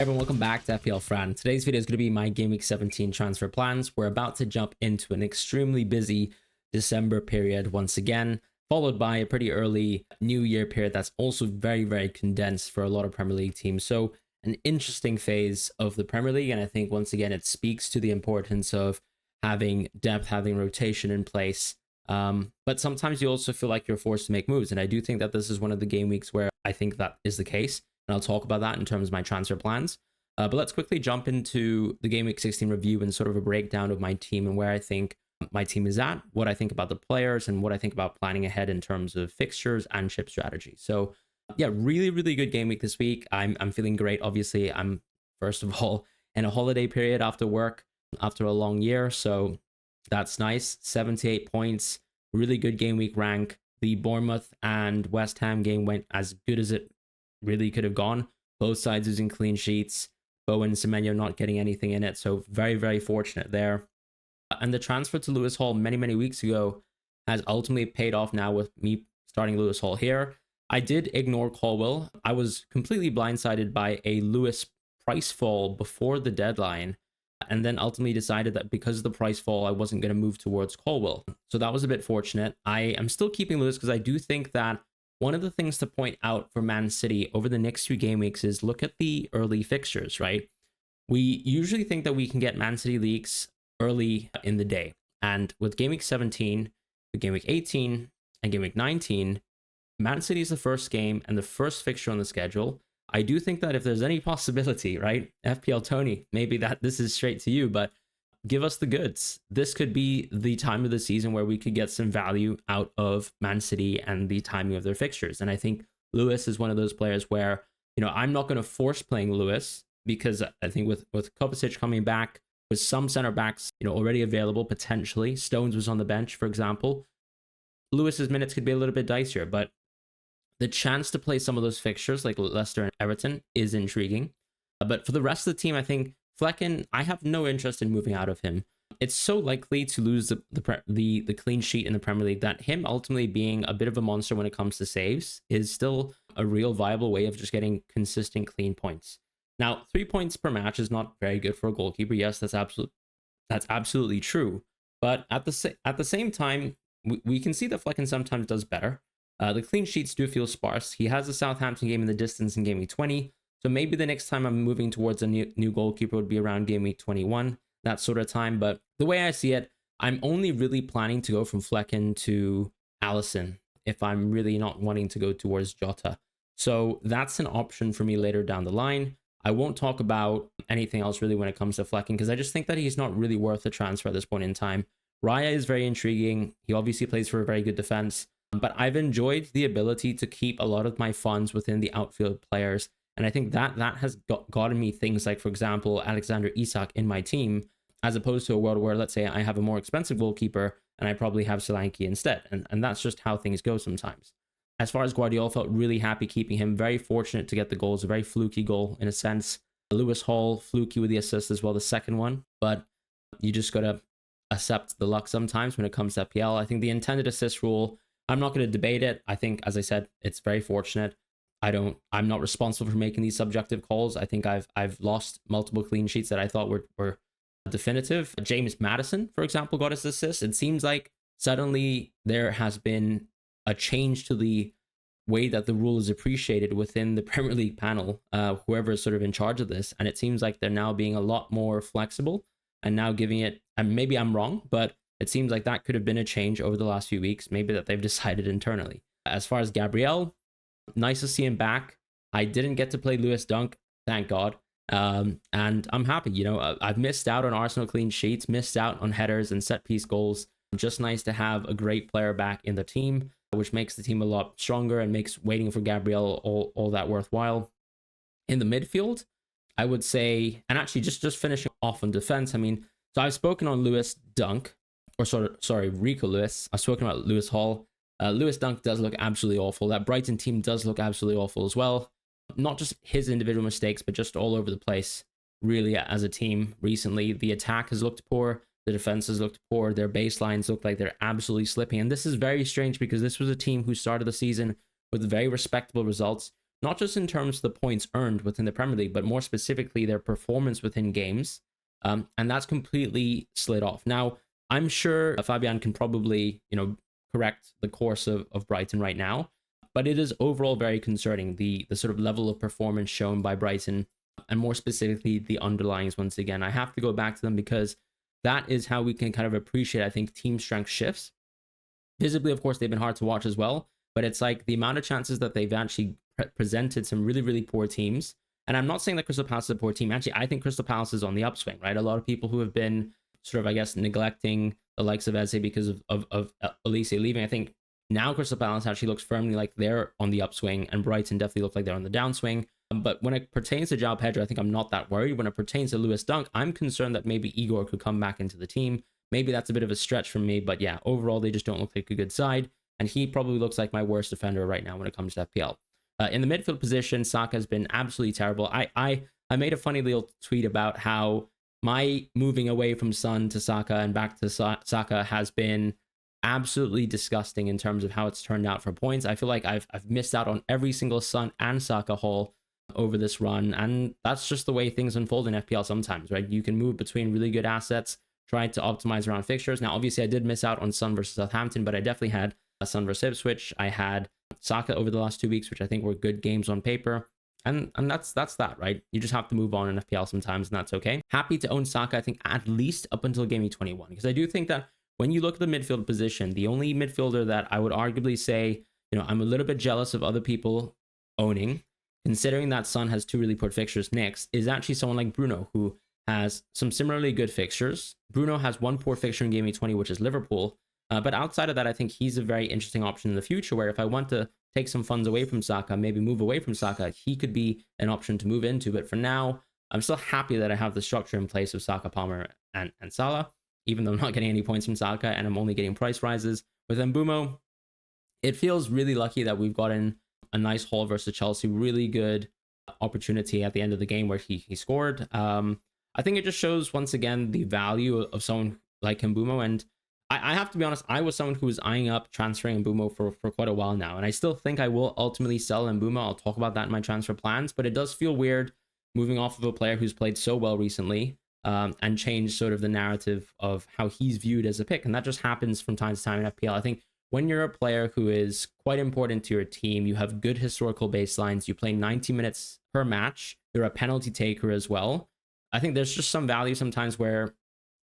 Everyone, welcome back to FPL Fran. Today's video is going to be my Gameweek 17 transfer plans. We're about to jump into an extremely busy December period once again, followed by a pretty early New Year period that's also very condensed for a lot of Premier League teams. So an interesting phase of the Premier League, and I think once again it speaks to the importance of having depth, having rotation in place. But sometimes you also feel like you're forced to make moves, and I do think that this is one of the game weeks where I think that is the case. And I'll talk about that in terms of my transfer plans. But let's quickly jump into the Game Week 16 review and sort of a breakdown of my team and where I think my team is at, what I think about the players, and what I think about planning ahead in terms of fixtures and chip strategy. So yeah, really good game week this week. I'm feeling great. Obviously, I'm first of all in a holiday period after work after a long year. So that's nice. 78 points, really good game week rank. The Bournemouth and West Ham game went as good as it really could have gone. Both sides using clean sheets. Bowen and Semenyo not getting anything in it. So very fortunate there. And the transfer to Lewis Hall many weeks ago has ultimately paid off now with me starting Lewis Hall here. I did ignore Colwill. I was completely blindsided by a Lewis price fall before the deadline, and then ultimately decided that because of the price fall, I wasn't going to move towards Colwill. So that was a bit fortunate. I am still keeping Lewis because I do think that one of the things to point out for Man City over the next few game weeks is look at the early fixtures, right? We usually think that we can get Man City leaks early in the day. And with Game Week 17, with Game Week 18, and Game Week 19, Man City is the first game and the first fixture on the schedule. I do think that if there's any possibility, right? FPL Tony, maybe that this is straight to you, but give us the goods. This could be the time of the season where we could get some value out of Man City and the timing of their fixtures. And I think Lewis is one of those players where, you know, I'm not going to force playing Lewis because I think with Kovacic coming back, with some center backs, you know, already available potentially, Stones was on the bench, for example, Lewis's minutes could be a little bit dicier, but the chance to play some of those fixtures like Leicester and Everton is intriguing. But for the rest of the team, I think Flecken, I have no interest in moving out of him. It's so likely to lose the clean sheet in the Premier League that him ultimately being a bit of a monster when it comes to saves is still a real viable way of just getting consistent clean points. Now, 3 points per match is not very good for a goalkeeper. Yes, that's absolutely true. But at the same time, we can see that Flecken sometimes does better. The clean sheets do feel sparse. He has a Southampton game in the distance in Game Week 20. So maybe the next time I'm moving towards a new goalkeeper would be around Game Week 21, that sort of time. But the way I see it, I'm only really planning to go from Flecken to Alisson if I'm really not wanting to go towards Jota. So that's an option for me later down the line. I won't talk about anything else really when it comes to Flecken because I just think that he's not really worth a transfer at this point in time. Raya is very intriguing. He obviously plays for a very good defense, but I've enjoyed the ability to keep a lot of my funds within the outfield players. And I think that has gotten me things like, for example, Alexander Isak in my team, as opposed to a world where, let's say, I have a more expensive goalkeeper and I probably have Solanke instead. And that's just how things go sometimes. As far as Guardiola, felt really happy keeping him. Very fortunate to get the goals. A very fluky goal in a sense. Lewis Hall, fluky with the assist as well, the second one. But you just got to accept the luck sometimes when it comes to FPL. I think the intended assist rule, I'm not going to debate it. I think, as I said, it's very fortunate. I'm not responsible for making these subjective calls. I think I've lost multiple clean sheets that I thought were definitive. James Maddison, for example, got his assist. It seems like suddenly there has been a change to the way that the rule is appreciated within the Premier League panel, whoever is sort of in charge of this. And it seems like they're now being a lot more flexible and now giving it, and maybe I'm wrong, but it seems like that could have been a change over the last few weeks, maybe that they've decided internally. As far as Gabriel, nice to see him back. I didn't get to play Lewis Dunk, thank God. And I'm happy, you know, I've missed out on Arsenal clean sheets, missed out on headers and set piece goals. Just nice to have a great player back in the team, which makes the team a lot stronger and makes waiting for Gabriel all that worthwhile. In the midfield, I would say, and actually just finishing off on defense, I mean, so I've spoken on Lewis Dunk, or sorry, Rico Lewis. I've spoken about Lewis Hall. Lewis Dunk does look absolutely awful. That Brighton team does look absolutely awful as well. Not just his individual mistakes, but just all over the place, really, as a team recently. The attack has looked poor. The defense has looked poor. Their baselines look like they're absolutely slipping. And this is very strange because this was a team who started the season with very respectable results. not just in terms of the points earned within the Premier League, but more specifically their performance within games. And that's completely slid off. Now, I'm sure Fabian can probably, correct the course of Brighton right now, but it is overall very concerning, the sort of level of performance shown by Brighton, and more specifically the underlyings. Once again, I have to go back to them because that is how we can kind of appreciate, I think, team strength shifts. Visibly, of course, they've been hard to watch as well, but it's like the amount of chances that they've actually presented some really, really poor teams. And I'm not saying that Crystal Palace is a poor team. Actually, I think Crystal Palace is on the upswing, right? A lot of people who have been sort of, I guess, neglecting the likes of Eze because of Elise leaving. I think now Crystal Palace actually looks firmly like they're on the upswing, and Brighton definitely look like they're on the downswing. But when it pertains to João Pedro, I think I'm not that worried. When it pertains to Lewis Dunk, I'm concerned that maybe Igor could come back into the team. Maybe that's a bit of a stretch for me, but yeah, overall, they just don't look like a good side. And he probably looks like my worst defender right now when it comes to FPL. In the midfield position, Saka has been absolutely terrible. I made a funny little tweet about how my moving away from Son to Saka and back to Saka has been absolutely disgusting in terms of how it's turned out for points. I feel like I've missed out on every single Son and Saka haul over this run, and that's just the way things unfold in FPL sometimes, right? You can move between really good assets, trying to optimize around fixtures. Now, obviously, I did miss out on Son versus Southampton, but I definitely had Son versus Ipswich. I had Saka over the last 2 weeks, which I think were good games on paper. And that's that, right? You just have to move on in FPL sometimes, and that's okay. Happy to own Saka, I think, at least up until Gameweek 21, because I do think that when you look at the midfield position, the only midfielder that I would arguably say, I'm a little bit jealous of other people owning, considering that Son has 2 really poor fixtures next, is actually someone like Bruno, who has some similarly good fixtures. Bruno has 1 poor fixture in Gameweek 20, which is Liverpool. But outside of that, I think he's a very interesting option in the future, where if I want to take some funds away from Saka, maybe move away from Saka, he could be an option to move into. But for now, I'm still happy that I have the structure in place of Saka, Palmer, and Salah, even though I'm not getting any points from Saka and I'm only getting price rises. With Mbeumo, it feels really lucky that we've gotten a nice haul versus Chelsea. Really good opportunity at the end of the game where he scored. I think it just shows, once again, the value of someone like Mbeumo. And I have to be honest, I was someone who was eyeing up transferring Mbeumo for quite a while now. And I still think I will ultimately sell Mbeumo. I'll talk about that in my transfer plans. But it does feel weird moving off of a player who's played so well recently and change sort of the narrative of how he's viewed as a pick. And that just happens from time to time in FPL. I think when you're a player who is quite important to your team, you have good historical baselines, you play 90 minutes per match, you're a penalty taker as well. I think there's just some value sometimes where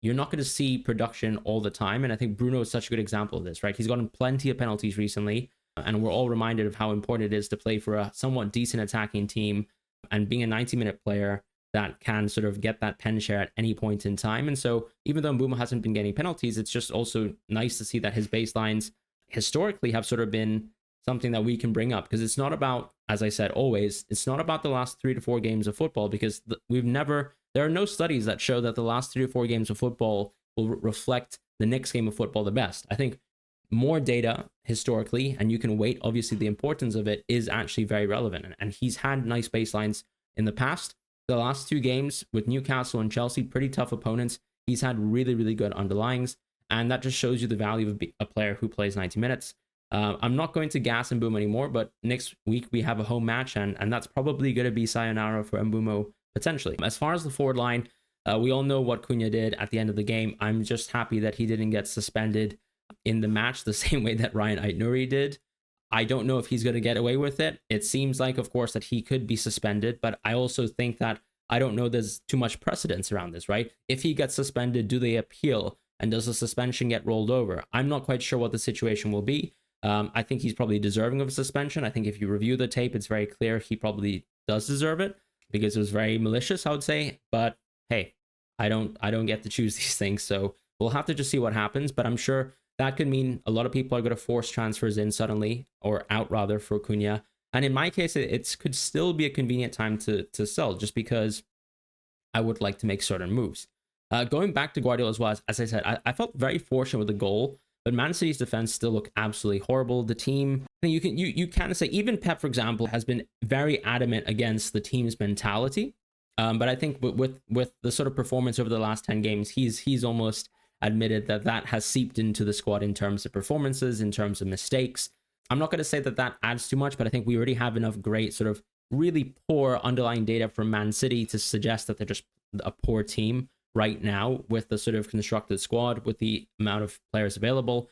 you're not going to see production all the time. And I think Bruno is such a good example of this, right? He's gotten plenty of penalties recently, and we're all reminded of how important it is to play for a somewhat decent attacking team and being a 90-minute player that can sort of get that pen share at any point in time. And so even though Mbeumo hasn't been getting penalties, it's just also nice to see that his baselines historically have sort of been something that we can bring up, because it's not about, as I said, always, it's not about the last 3 to 4 games of football, because there are no studies that show that the last 3 or 4 games of football will reflect the next game of football the best. I think more data historically, and you can weight obviously the importance of it, is actually very relevant. And he's had nice baselines in the past. The last 2 games with Newcastle and Chelsea, pretty tough opponents, he's had really, really good underlyings. And that just shows you the value of a player who plays 90 minutes. I'm not going to gas Mbeumo anymore, but next week we have a home match, and that's probably going to be sayonara for Mbeumo potentially. As far as the forward line, we all know what Cunha did at the end of the game. I'm just happy that he didn't get suspended in the match the same way that Ryan Aït-Nouri did. I don't know if he's going to get away with it. It seems like, of course, that he could be suspended, but I also think that I don't know there's too much precedence around this, right? If he gets suspended, do they appeal? And does the suspension get rolled over? I'm not quite sure what the situation will be. I think he's probably deserving of a suspension. I think if you review the tape, it's very clear he probably does deserve it, because it was very malicious, I would say. But hey, I don't get to choose these things, so we'll have to just see what happens. But I'm sure that could mean a lot of people are going to force transfers in suddenly, or out rather, for Cunha. And in my case, it could still be a convenient time to sell, just because I would like to make certain moves. Going back to Guardiola as well, as I said, I felt very fortunate with the goal, but Man City's defense still looked absolutely horrible. The team, I think you can say, even Pep, for example, has been very adamant against the team's mentality. But I think with the sort of performance over the last 10 games, he's almost admitted that has seeped into the squad in terms of performances, in terms of mistakes. I'm not going to say that that adds too much, but I think we already have enough great sort of really poor underlying data from Man City to suggest that they're just a poor team right now with the sort of constructed squad, with the amount of players available.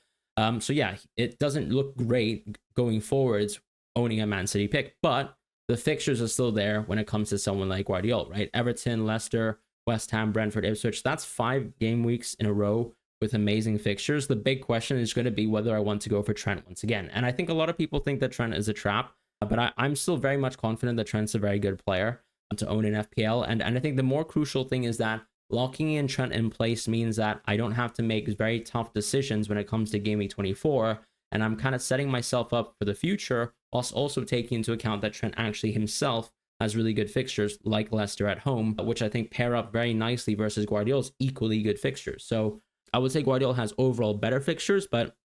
So yeah, it doesn't look great going forwards owning a Man City pick, but the fixtures are still there when it comes to someone like Guardiola, right? Everton, Leicester, West Ham, Brentford, Ipswich. That's 5 game weeks in a row with amazing fixtures. The big question is going to be whether I want to go for Trent once again. And I think a lot of people think that Trent is a trap, but I'm still very much confident that Trent's a very good player to own in FPL. And I think the more crucial thing is that locking in Trent in place means that I don't have to make very tough decisions when it comes to Game Week 24. And I'm kind of setting myself up for the future, whilst also taking into account that Trent actually himself has really good fixtures like Leicester at home, which I think pair up very nicely versus Guardiola's equally good fixtures. So I would say Guardiola has overall better fixtures, but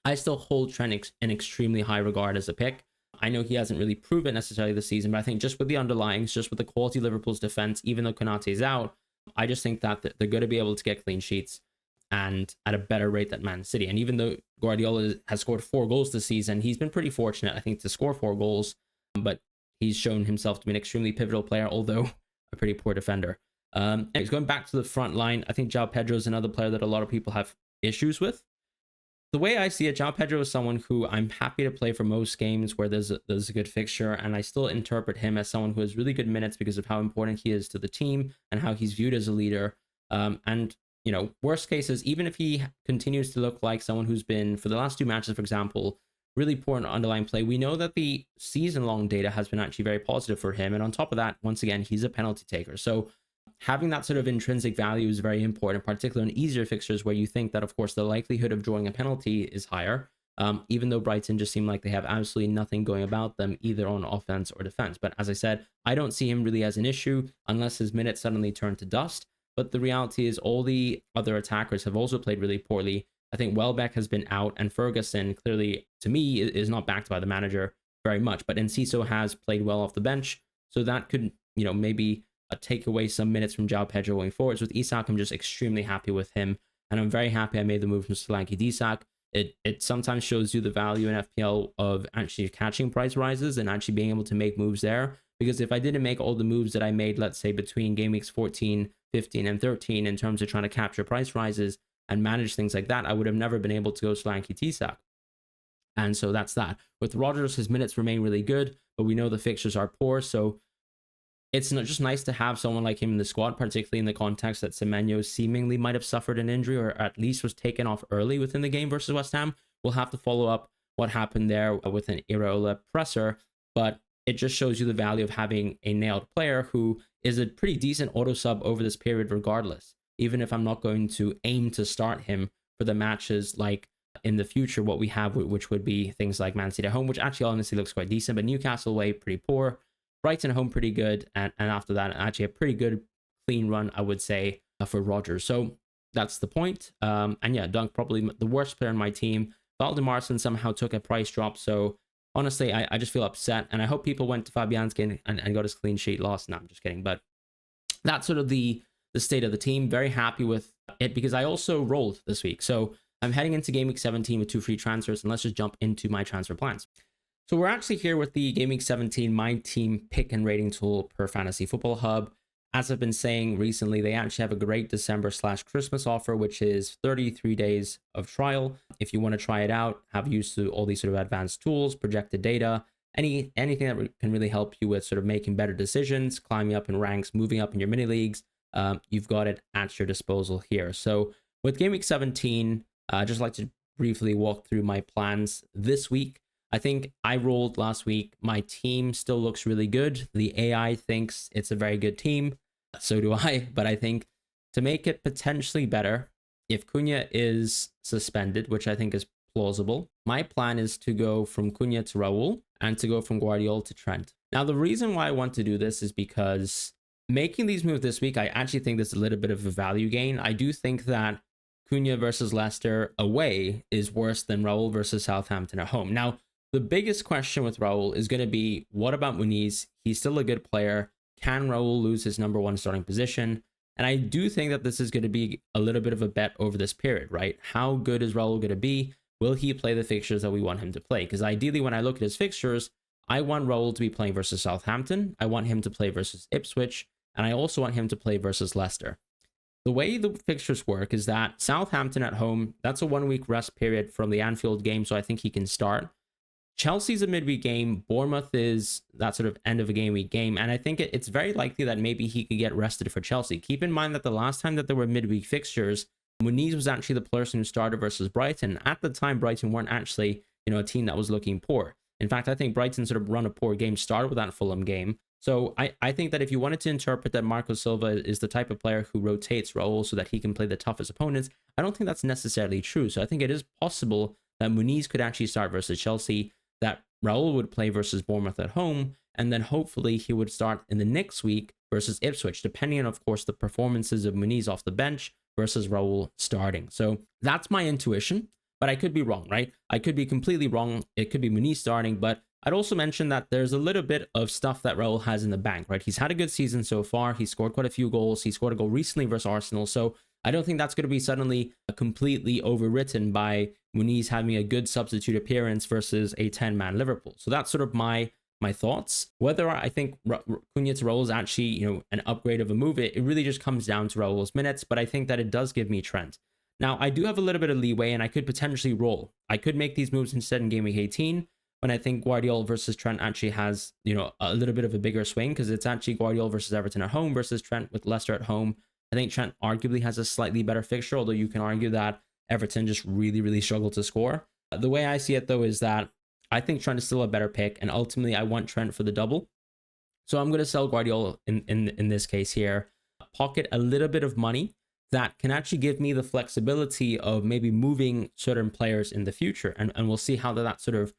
I still hold Trent in extremely high regard as a pick. I know he hasn't really proven necessarily this season, but I think just with the underlyings, just with the quality of Liverpool's defense, even though Konate's out, I just think that they're going to be able to get clean sheets and at a better rate than Man City. And even though Guardiola has scored 4 goals this season, he's been pretty fortunate, I think, to score 4 goals, but he's shown himself to be an extremely pivotal player, although a pretty poor defender. Anyways, going back to the front line, I think João Pedro is another player that a lot of people have issues with. The way I see it, João Pedro is someone who I'm happy to play for most games where there's a good fixture, and I still interpret him as someone who has really good minutes because of how important he is to the team and how he's viewed as a leader. And you know, worst cases, even if he continues to look like someone who's been, for the last 2 matches, for example, really poor in underlying play, we know that the season-long data has been actually very positive for him. And on top of that, once again, he's a penalty taker. So having that sort of intrinsic value is very important, particularly in easier fixtures where you think that, of course, the likelihood of drawing a penalty is higher, even though Brighton just seem like they have absolutely nothing going about them, either on offense or defense. But as I said, I don't see him really as an issue unless his minutes suddenly turn to dust. But the reality is all the other attackers have also played really poorly. I think Welbeck has been out, and Ferguson clearly, to me, is not backed by the manager very much. But Enciso has played well off the bench, so that could, you know, maybe take away some minutes from João Pedro going forwards. With Isak, I'm just extremely happy with him, and I'm very happy I made the move from Solanke Isak. It sometimes shows you the value in FPL of actually catching price rises and actually being able to make moves there. Because if I didn't make all the moves that I made, let's say between game weeks 14, 15, and 13 in terms of trying to capture price rises and manage things like that, I would have never been able to go Solanke Isak. And so that's that. With Rodgers, his minutes remain really good, but we know the fixtures are poor. So it's not just nice to have someone like him in the squad, particularly in the context that Semenyo seemingly might have suffered an injury or at least was taken off early within the game versus West Ham. We'll have to follow up what happened there with an Iraola presser, but it just shows you the value of having a nailed player who is a pretty decent auto sub over this period regardless, even if I'm not going to aim to start him for the matches like in the future what we have, which would be things like Man City at home, which actually honestly looks quite decent, but Newcastle away pretty poor, Brighton at home pretty good, and after that actually a pretty good clean run, I would say, for Rodgers. So that's the point. And yeah, Dunk probably the worst player on my team. Valdemarson somehow took a price drop, so honestly, I just feel upset, and I hope people went to Fabianski and got his clean sheet lost. No, I'm just kidding. But that's sort of the state of the team. Very happy with it because I also rolled this week. So I'm heading into Game Week 17 with 2 free transfers, and let's just jump into my transfer plans. So we're actually here with the Game Week 17 My Team pick and rating tool per Fantasy Football Hub. As I've been saying recently, they actually have a great December/Christmas offer, which is 33 days of trial. If you want to try it out, have use to all these sort of advanced tools, projected data, anything that can really help you with sort of making better decisions, climbing up in ranks, moving up in your mini leagues, you've got it at your disposal here. So with Game Week 17, I'd just like to briefly walk through my plans this week. I think I rolled last week. My team still looks really good. The AI thinks it's a very good team. So do I. But I think to make it potentially better, if Cunha is suspended, which I think is plausible, my plan is to go from Cunha to Raul and to go from Guardiola to Trent. Now, the reason why I want to do this is because making these moves this week, I actually think there's a little bit of a value gain. I do think that Cunha versus Leicester away is worse than Raul versus Southampton at home. Now, the biggest question with Raul is going to be, what about Muniz? He's still a good player. Can Raul lose his number 1 starting position? And I do think that this is going to be a little bit of a bet over this period, right? How good is Raul going to be? will he play the fixtures that we want him to play? Because ideally, when I look at his fixtures, I want Raul to be playing versus Southampton. I want him to play versus Ipswich. And I also want him to play versus Leicester. The way the fixtures work is that Southampton at home, that's a 1-week rest period from the Anfield game, so I think he can start. Chelsea's a midweek game. Bournemouth is that sort of end of a game week game. And I think it's very likely that maybe he could get rested for Chelsea. Keep in mind that the last time that there were midweek fixtures, Muniz was actually the person who started versus Brighton. At the time, Brighton weren't actually, a team that was looking poor. In fact, I think Brighton sort of run a poor game started with that Fulham game. So I think that if you wanted to interpret that Marco Silva is the type of player who rotates Raul so that he can play the toughest opponents, I don't think that's necessarily true. So I think it is possible that Muniz could actually start versus Chelsea, that Raul would play versus Bournemouth at home, and then hopefully he would start in the next week versus Ipswich, depending on, of course, the performances of Muniz off the bench versus Raul starting. So that's my intuition, but I could be wrong, right? I could be completely wrong. It could be Muniz starting, but I'd also mention that there's a little bit of stuff that Raul has in the bank, right? He's had a good season so far. He scored quite a few goals. He scored a goal recently versus Arsenal. So I don't think that's going to be suddenly completely overwritten by Muniz having a good substitute appearance versus a 10-man Liverpool. So that's sort of my thoughts. Whether I think Cunha to Raul is actually, an upgrade of a move, it really just comes down to Raul's minutes, but I think that it does give me Trent. Now, I do have a little bit of leeway, and I could potentially roll. I could make these moves instead in Game Week 18, when I think Guardiola versus Trent actually has, a little bit of a bigger swing, because it's actually Guardiola versus Everton at home versus Trent with Leicester at home. I think Trent arguably has a slightly better fixture, although you can argue that Everton just really, really struggled to score. The way I see it, though, is that I think Trent is still a better pick, and ultimately I want Trent for the double. So I'm going to sell Guardiola in this case here, pocket a little bit of money that can actually give me the flexibility of maybe moving certain players in the future, and we'll see how that sort of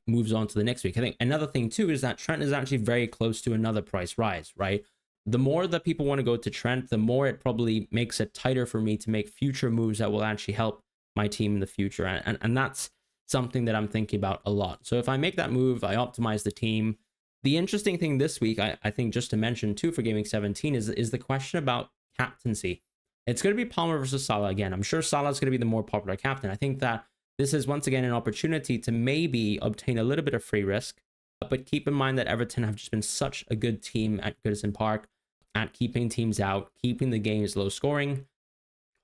moves on to the next week. I think another thing too is that Trent is actually very close to another price rise, right? The more that people want to go to Trent, the more it probably makes it tighter for me to make future moves that will actually help my team in the future. And that's something that I'm thinking about a lot. So if I make that move, I optimize the team. The interesting thing this week, I think just to mention too for Game Week 17 is the question about captaincy. It's going to be Palmer versus Salah again. I'm sure Salah is going to be the more popular captain. I think that this is once again an opportunity to maybe obtain a little bit of free risk, but keep in mind that Everton have just been such a good team at Goodison Park at keeping teams out, keeping the games low scoring.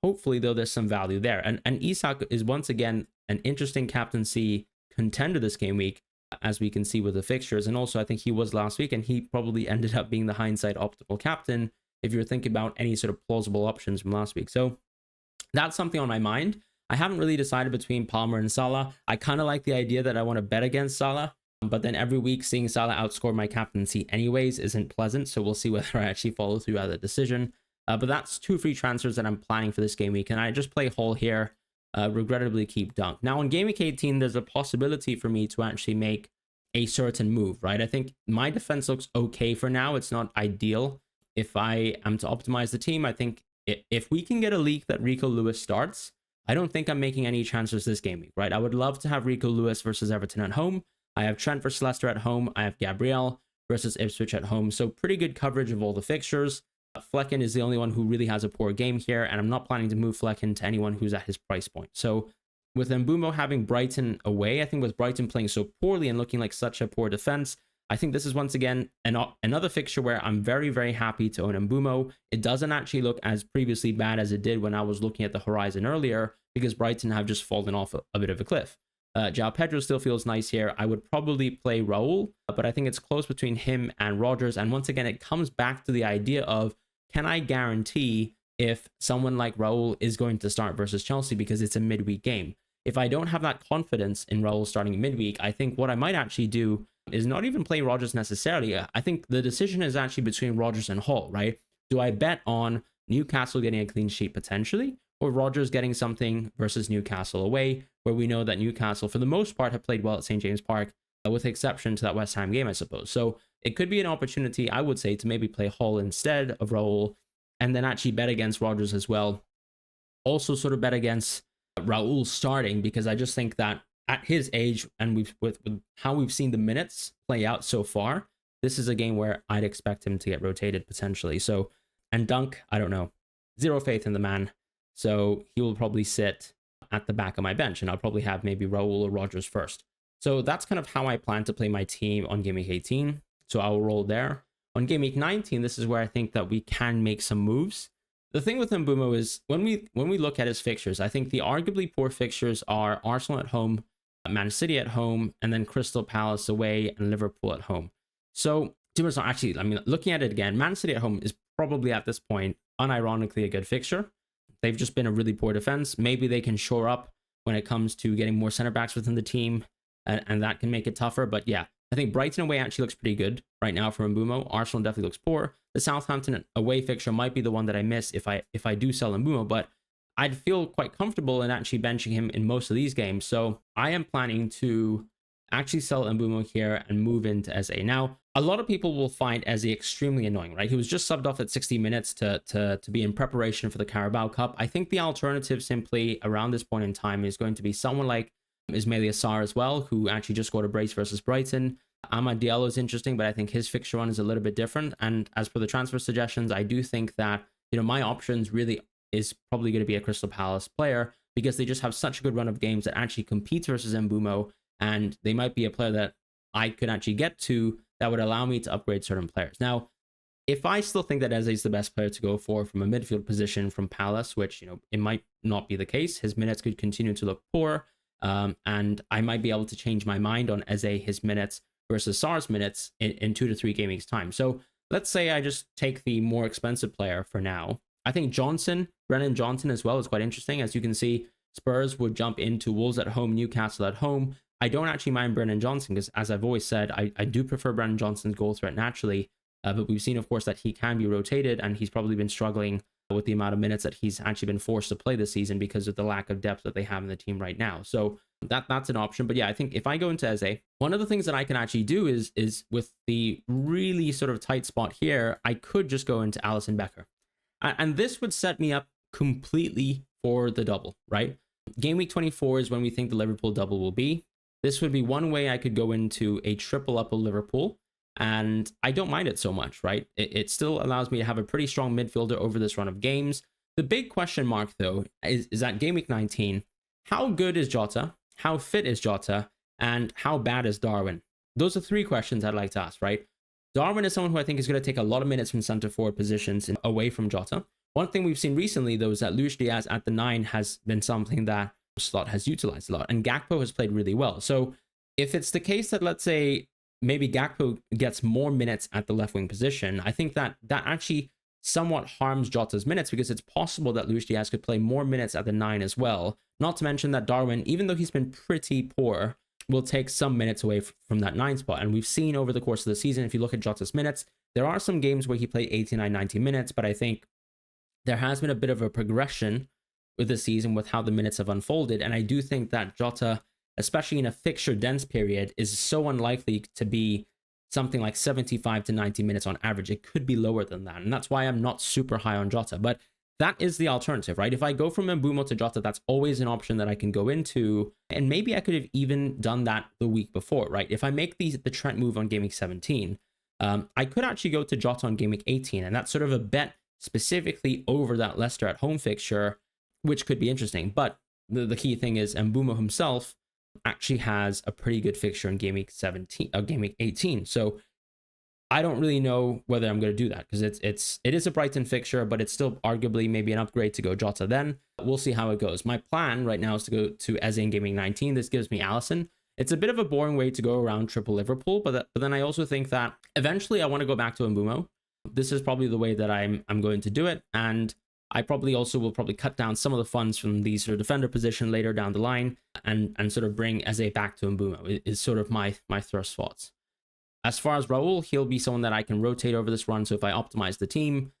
Hopefully, though, there's some value there. And Isak is once again an interesting captaincy contender this game week, as we can see with the fixtures. And also, I think he was last week, and he probably ended up being the hindsight optimal captain if you're thinking about any sort of plausible options from last week. So that's something on my mind. I haven't really decided between Palmer and Salah. I kind of like the idea that I want to bet against Salah, but then every week seeing Salah outscore my captaincy anyways isn't pleasant. So we'll see whether I actually follow through at the decision. But that's 2 free transfers that I'm planning for this game week. And I just play Hull here, regrettably keep Dunk. Now in Game Week 18, there's a possibility for me to actually make a certain move, right? I think my defense looks okay for now. It's not ideal. If I am to optimize the team, I think if we can get a leak that Rico Lewis starts, I don't think I'm making any transfers this game week, right? I would love to have Rico Lewis versus Everton at home. I have Trent versus Leicester at home. I have Gabriel versus Ipswich at home. So pretty good coverage of all the fixtures. Flecken is the only one who really has a poor game here, and I'm not planning to move Flecken to anyone who's at his price point. So with Mbeumo having Brighton away, I think with Brighton playing so poorly and looking like such a poor defense, I think this is once again another fixture where I'm very, very happy to own Mbeumo. It doesn't actually look as previously bad as it did when I was looking at the horizon earlier, because Brighton have just fallen off a bit of a cliff. João Pedro still feels nice here. I would probably play Raul, but I think it's close between him and Rodgers. And once again, it comes back to the idea of, can I guarantee if someone like Raul is going to start versus Chelsea, because it's a midweek game? If I don't have that confidence in Raul starting midweek, I think what I might actually do is not even play Rodgers necessarily. I think the decision is actually between Rodgers and Hull, right? Do I bet on Newcastle getting a clean sheet potentially, or Rodgers getting something versus Newcastle away, where we know that Newcastle, for the most part, have played well at St. James Park, with the exception to that West Ham game, I suppose. So it could be an opportunity, I would say, to maybe play Hull instead of Raul, and then actually bet against Rodgers as well. Also sort of bet against Raul starting, because I just think that at his age, and with how we've seen the minutes play out so far, this is a game where I'd expect him to get rotated potentially. So, and Dunk, I don't know. Zero faith in the man. So he will probably sit. at the back of my bench, and I'll probably have maybe Raul or Rogers first. So that's kind of how I plan to play my team on Game Week 18. So I'll roll there. On Game Week 19, this is where I think that we can make some moves. The thing with Mbeumo is when we look at his fixtures, I think the arguably poor fixtures are Arsenal at home, Man City at home, and then Crystal Palace away and Liverpool at home. So actually, I mean, looking at it again, Man City at home is probably at this point unironically a good fixture. They've just been a really poor defense. Maybe they can shore up when it comes to getting more center backs within the team, and that can make it tougher. But yeah, I think Brighton away actually looks pretty good right now for Mbeumo. Arsenal definitely looks poor. The Southampton away fixture might be the one that I miss if I do sell Mbeumo, but I'd feel quite comfortable in actually benching him in most of these games. So I am planning to actually sell Mbeumo here and move into Eze. Now, a lot of people will find Eze extremely annoying, right? He was just subbed off at 60 minutes to be in preparation for the Carabao Cup. I think the alternative simply around this point in time is going to be someone like Ismail Assar as well, who actually just scored a brace versus Brighton. Amad Diallo is interesting, but I think his fixture run is a little bit different. And as per the transfer suggestions, I do think that, my options really is probably going to be a Crystal Palace player because they just have such a good run of games that actually competes versus Mbeumo, and they might be a player that I could actually get to that would allow me to upgrade certain players. Now, if I still think that Eze is the best player to go for from a midfield position from Palace, which, it might not be the case, his minutes could continue to look poor, and I might be able to change my mind on Eze, his minutes versus Sar's minutes in 2 to 3 game weeks time. So let's say I just take the more expensive player for now. I think Brennan Johnson as well is quite interesting. As you can see, Spurs would jump into Wolves at home, Newcastle at home. I don't actually mind Brennan Johnson because, as I've always said, I do prefer Brennan Johnson's goal threat naturally. But we've seen, of course, that he can be rotated, and he's probably been struggling with the amount of minutes that he's actually been forced to play this season because of the lack of depth that they have in the team right now. So that's an option. But yeah, I think if I go into Eze, one of the things that I can actually do is with the really sort of tight spot here, I could just go into Alisson Becker. And this would set me up completely for the double, right? Game week 24 is when we think the Liverpool double will be. This would be one way I could go into a triple up of Liverpool, and I don't mind it so much, right? It still allows me to have a pretty strong midfielder over this run of games. The big question mark, though, is at Game Week 19, how good is Jota? How fit is Jota? And how bad is Darwin? Those are 3 questions I'd like to ask, right? Darwin is someone who I think is going to take a lot of minutes from center forward positions away from Jota. One thing we've seen recently, though, is that Luis Diaz at the 9 has been something that Slot has utilized a lot, and Gakpo has played really well. So if it's the case that, let's say, maybe Gakpo gets more minutes at the left wing position, I think that actually somewhat harms Jota's minutes because it's possible that Luis Diaz could play more minutes at the 9 as well. Not to mention that Darwin, even though he's been pretty poor, will take some minutes away from that 9 spot. And we've seen over the course of the season, if you look at Jota's minutes, there are some games where he played 89, 90 minutes, but I think there has been a bit of a progression with the season with how the minutes have unfolded. And I do think that Jota, especially in a fixture dense period, is so unlikely to be something like 75 to 90 minutes on average. It could be lower than that. And that's why I'm not super high on Jota. But that is the alternative, right? If I go from Mbeumo to Jota, that's always an option that I can go into. And maybe I could have even done that the week before, right? If I make the Trent move on Game Week 17, I could actually go to Jota on Game Week 18. And that's sort of a bet specifically over that Leicester at home fixture, which could be interesting. But the key thing is Mbeumo himself actually has a pretty good fixture in Game Week 18. So I don't really know whether I'm going to do that because it is a Brighton fixture, but it's still arguably maybe an upgrade to go Jota then. We'll see how it goes. My plan right now is to go to Eze in Game Week 19. This gives me Alisson. It's a bit of a boring way to go around triple Liverpool, but then I also think that eventually I want to go back to Mbeumo. This is probably the way that I'm going to do it, and I probably also will cut down some of the funds from the sort of defender position later down the line and sort of bring Eze back to Mbeumo is sort of my thrust thoughts. As far as Raul, he'll be someone that I can rotate over this run. So if I optimize the team,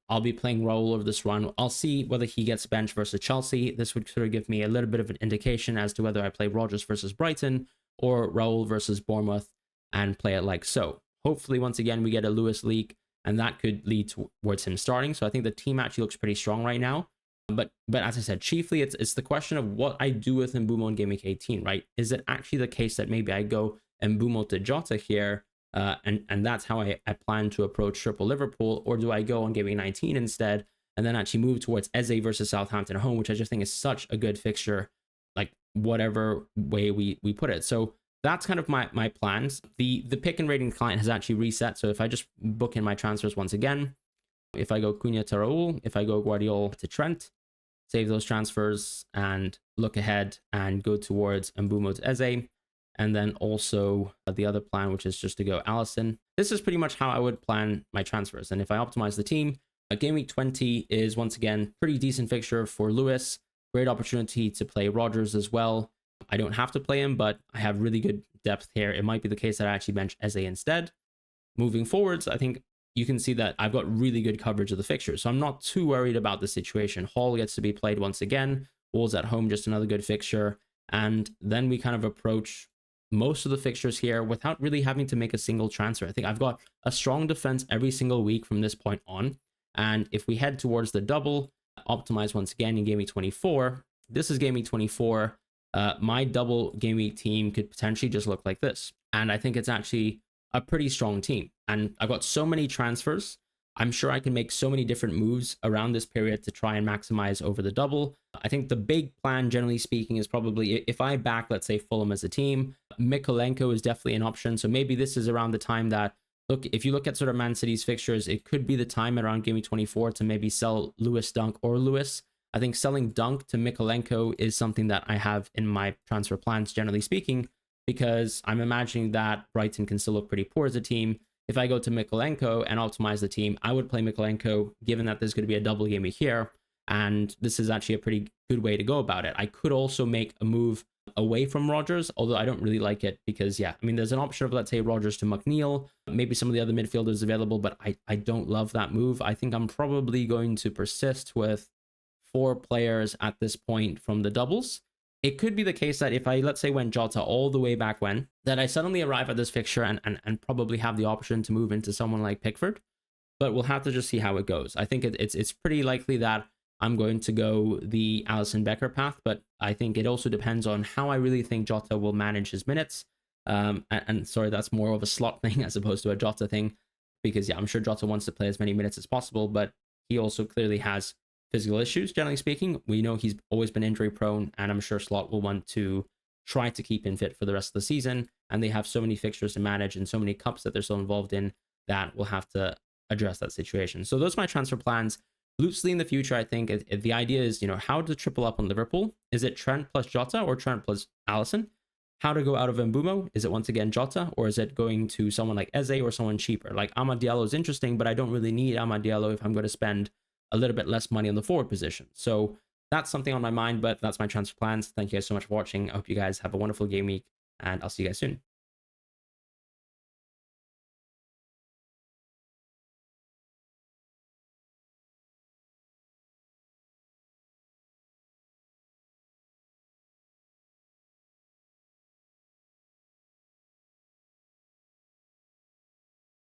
I'll be playing Raul over this run. I'll see whether he gets benched versus Chelsea. This would sort of give me a little bit of an indication as to whether I play Rodgers versus Brighton or Raul versus Bournemouth and play it like so. Hopefully, once again, we get a Lewis leak, and that could lead towards him starting. So I think the team actually looks pretty strong right now. But as I said, chiefly it's the question of what I do with Mbeumo in Game Week 18, right? Is it actually the case that maybe I go Mbeumo to Jota here, and that's how I plan to approach triple Liverpool, or do I go on Game Week 19 instead, and then actually move towards Eze versus Southampton at home, which I just think is such a good fixture whatever way we put it. So that's kind of my plans. The pick and rating client has actually reset. So if I just book in my transfers once again, if I go Cunha to Raul, if I go Guardiola to Trent, save those transfers and look ahead and go towards Mbumo to Eze. And then also the other plan, which is just to go Allison. This is pretty much how I would plan my transfers. And if I optimize the team, Game Week 20 is once again pretty decent fixture for Lewis. Great opportunity to play Rodgers as well. I don't have to play him, but I have really good depth here. It might be the case that I actually bench Eze instead. Moving forwards, I think you can see that I've got really good coverage of the fixtures. So I'm not too worried about the situation. Hall gets to be played once again. Wolves at home, just another good fixture. And then we kind of approach most of the fixtures here without really having to make a single transfer. I think I've got a strong defense every single week from this point on. And if we head towards the double, optimize once again in Game Week 24, this is Game Week 24. My double Game Week team could potentially just look like this. And I think it's actually a pretty strong team. And I've got so many transfers. I'm sure I can make so many different moves around this period to try and maximize over the double. I think the big plan, generally speaking, is probably if I back, let's say, Fulham as a team, Mykolenko is definitely an option. So maybe this is around the time that, look, if you look at sort of Man City's fixtures, it could be the time around Game Week 24 to maybe sell Lewis Dunk or Lewis. I think selling Dunk to Mykolenko is something that I have in my transfer plans, generally speaking, because I'm imagining that Brighton can still look pretty poor as a team. If I go to Mykolenko and optimize the team, I would play Mykolenko, given that there's going to be a double game week here. And this is actually a pretty good way to go about it. I could also make a move away from Rodgers, although I don't really like it because, yeah, I mean, there's an option of, let's say, Rodgers to McNeil, maybe some of the other midfielders available, but I don't love that move. I think I'm probably going to persist with 4 players at this point from the doubles. It could be the case that if I, let's say, went Jota all the way back when, that I suddenly arrive at this fixture and probably have the option to move into someone like Pickford, but we'll have to just see how it goes. I think it's pretty likely that I'm going to go the Alisson Becker path, but I think it also depends on how I really think Jota will manage his minutes. And sorry, that's more of a slot thing as opposed to a Jota thing, because yeah, I'm sure Jota wants to play as many minutes as possible, but he also clearly has physical issues. Generally speaking, we know he's always been injury prone, and I'm sure Slot will want to try to keep him fit for the rest of the season. And they have so many fixtures to manage and so many cups that they're still involved in that we'll have to address that situation. So those are my transfer plans. Loosely in the future, I think the idea is, how to triple up on Liverpool. Is it Trent plus Jota or Trent plus Allison? How to go out of Mbumo? Is it once again Jota, or is it going to someone like Eze or someone cheaper? Like Amad Diallo is interesting, but I don't really need Amad Diallo if I'm going to spend a little bit less money on the forward position. So that's something on my mind, but that's my transfer plans. Thank you guys so much for watching. I hope you guys have a wonderful game week, and I'll see you guys soon.